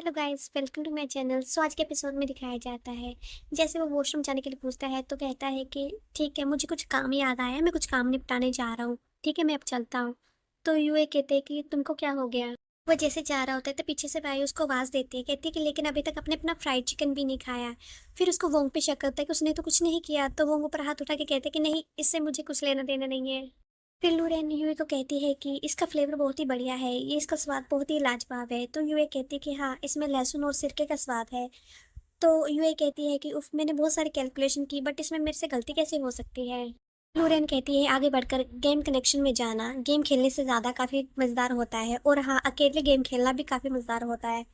Hello guys, welcome to my channel. So आज के episode में दिखाया जाता है जैसे वो वॉशरूम जाने के लिए पूछता है तो कहता है कि ठीक है, मुझे कुछ काम याद आया है, मैं कुछ काम निपटाने जा रहा हूँ। ठीक है, मैं अब चलता हूँ। तो यूए कहते हैं कि तुमको क्या हो गया। वो जैसे जा रहा होता है तो पीछे से भाई उसको आवाज़ देती है, कहती है कि लेकिन अभी तक आपने अपना फ्राइड चिकन भी नहीं खाया। फिर उसको वोंग पे शक करता है कि उसने तो कुछ नहीं किया, तो वोंग ऊपर हाथ उठा के कहते हैं कि नहीं, इससे मुझे कुछ लेना देना नहीं है। फिर लूरेन यूए को कहती है कि इसका फ्लेवर बहुत ही बढ़िया है, ये इसका स्वाद बहुत ही लाजवाब है। तो यूए कहती है कि हाँ, इसमें लहसुन और सिरके का स्वाद है। तो यूए कहती है कि उफ, मैंने बहुत सारी कैलकुलेशन की बट इसमें मेरे से गलती कैसे हो सकती है। लूरेन कहती है आगे बढ़कर गेम कनेक्शन में जाना गेम खेलने से ज़्यादा काफ़ी मज़ेदार होता है, और हाँ, अकेले गेम खेलना भी काफ़ी मज़ेदार होता है।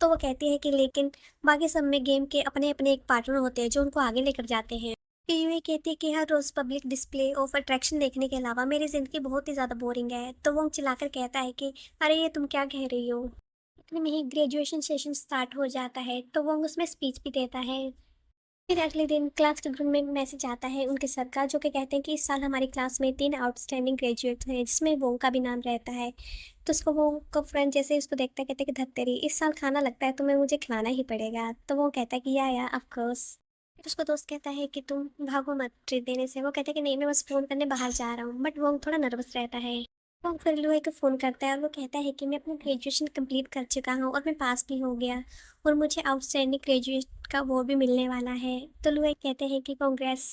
तो वो कहती है कि लेकिन बाकी सब में गेम के अपने अपने एक पार्टनर होते हैं जो उनको आगे लेकर जाते हैं। फिर यूं ही कहती है कि हर रोज़ पब्लिक डिस्प्ले ऑफ अट्रैक्शन देखने के अलावा मेरी ज़िंदगी बहुत ही ज़्यादा बोरिंग है। तो वो चिल्लाकर कहता है कि अरे ये तुम क्या कह रही हो। इतने में ही ग्रेजुएशन सेशन स्टार्ट हो जाता है, तो वो उसमें स्पीच भी देता है। फिर अगले दिन क्लास के ग्रुप में मैसेज आता है उनके सर का, जो कि कहते हैं कि इस साल हमारी क्लास में 3 आउटस्टैंडिंग ग्रेजुएट हैं, जिसमें वो का भी नाम रहता है। तो उसको वो का फ्रेंड जैसे उसको देखता है, कहते हैं कि धत्तेरी, इस साल खाना लगता है तुम्हें मुझे खिलाना ही पड़ेगा। तो वो कहता है कि या ऑफ कोर्स। फिर उसको दोस्त कहता है कि तुम भागो मत ट्रीट देने से। वो कहता है कि नहीं, मैं बस फ़ोन करने बाहर जा रहा हूँ, बट वो थोड़ा नर्वस रहता है। वो फिर लुई को फ़ोन करता है और वो कहता है कि मैं अपनी ग्रेजुएशन कंप्लीट कर चुका हूँ और मैं पास भी हो गया, और मुझे आउटस्टैंडिंग ग्रेजुएट का वो भी मिलने वाला है। तो लुई कहते हैं कि कांग्रेस।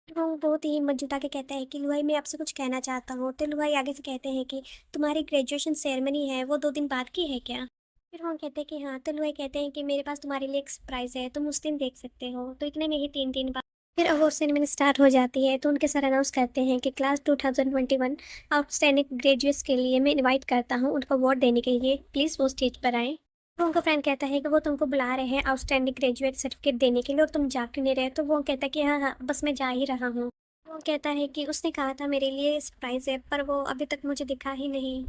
वो बहुत ही हिम्मत जुटा के कहता है कि लुई, मैं आपसे कुछ कहना चाहता हूँ। तो लुई आगे से कहते हैं कि तुम्हारी ग्रेजुएशन सेरेमनी है वो 2 दिन बाद की है क्या। फिर वो कहते हैं कि हाँ। तो लुई कहते हैं कि मेरे पास तुम्हारे लिए एक सरप्राइज़ है, तुम उस दिन देख सकते हो। तो इतने में ही 3 दिन बाद फिर अवार्ड सेरेमनी स्टार्ट हो जाती है। तो उनके सर अनाउंस करते हैं कि क्लास 2021 आउटस्टैंडिंग ग्रेजुएट्स के लिए मैं इनवाइट करता हूँ उनको अवार्ड देने के लिए, प्लीज़ वो स्टेज पर आए। तो उनका फ्रेंड कहता है कि वो तुमको बुला रहे हैं आउटस्टैंडिंग ग्रेजुएट सर्टिफिकेट देने के लिए और तुम जा क्यों नहीं रहे। तो वो कहता है कि हाँ हाँ, बस मैं जा ही रहा हूँ। वो कहता है कि उसने कहा था मेरे लिए सरप्राइज़ है, पर वो अभी तक मुझे दिखा ही नहीं।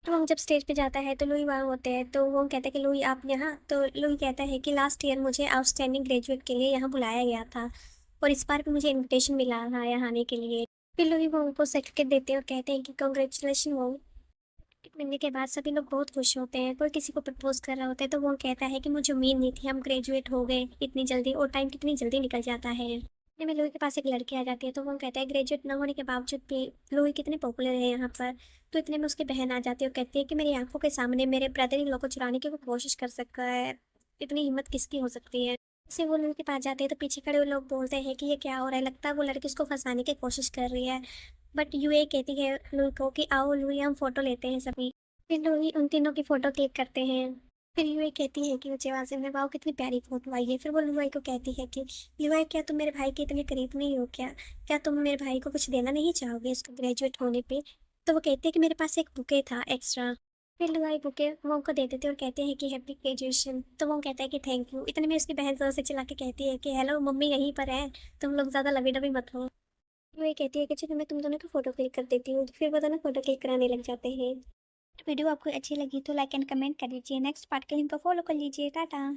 तो वो जब स्टेज पे जाता है तो लुई वहाँ होते हैं। तो वो कहता है कि लुई आप यहाँ। तो लुई कहता है कि लास्ट ईयर मुझे आउटस्टैंडिंग ग्रेजुएट के लिए यहाँ बुलाया गया था, और इस बार भी मुझे इनविटेशन मिला था यहाँ आने के लिए। फिर लुई वो उनको सर्टिफिकेट देते हैं और कहते हैं कि कॉन्ग्रेचुलेशन वो। मिलने के बाद सभी लोग बहुत खुश होते हैं। कोई किसी को प्रपोज कर रहा होता है तो वो कहता है कि मुझे उम्मीद नहीं थी हम ग्रेजुएट हो गए इतनी जल्दी, और टाइम कितनी जल्दी निकल जाता है। इतने में लुई के पास एक लड़की आ जाती है। तो वो कहता है ग्रेजुएट ना होने के बावजूद भी लुई कितने पॉपुलर है यहाँ पर। तो इतने में उसकी बहन आ जाती है और कहती है कि मेरी आंखों के सामने मेरे ब्रदर इन लोग को चुराने की वो कोशिश कर सकता है, इतनी हिम्मत किसकी हो सकती है। जैसे वो लुई के पास जाते हैं तो पीछे खड़े हुए लोग बोलते हैं कि ये क्या हो रहा है, लगता है वो लड़की उसको फंसाने की कोशिश कर रही है। बट यूए कहती है लुई को कि आओ लुई, हम फोटो लेते हैं सभी। फिर लोग ही उन तीनों की फोटो क्लिक करते हैं। फिर यूए कहती है कि मुझे वाजिब में वाओ कितनी प्यारी फोटो आई है। फिर वो लुआई को कहती है कि लुआई, क्या तुम मेरे भाई के इतने करीब नहीं हो क्या, क्या तुम मेरे भाई को कुछ देना नहीं चाहोगे इसको ग्रेजुएट होने पे। तो वो कहते हैं कि मेरे पास एक बुके था एक्स्ट्रा। फिर लुआई बुके वो उनको दे देते हैं और कहते हैं कि हैप्पी ग्रेजुएशन। तो वो कहता है कि थैंक यू। इतने में उसकी बहन जोर से चिल्ला के कहती है कि हेलो मम्मी यहीं पर है, तुम लोग ज़्यादा लवी डबी मत हो। वो ये कहती है कि चलो मैं तुम दोनों की फोटो क्लिक कर देती हूँ। फिर वो दोनों फोटो क्लिक कराने लग जाते हैं। वीडियो आपको अच्छी लगी तो लाइक एंड कमेंट कर दीजिए। नेक्स्ट पार्ट के लिंक को फॉलो कर लीजिए। टाटा।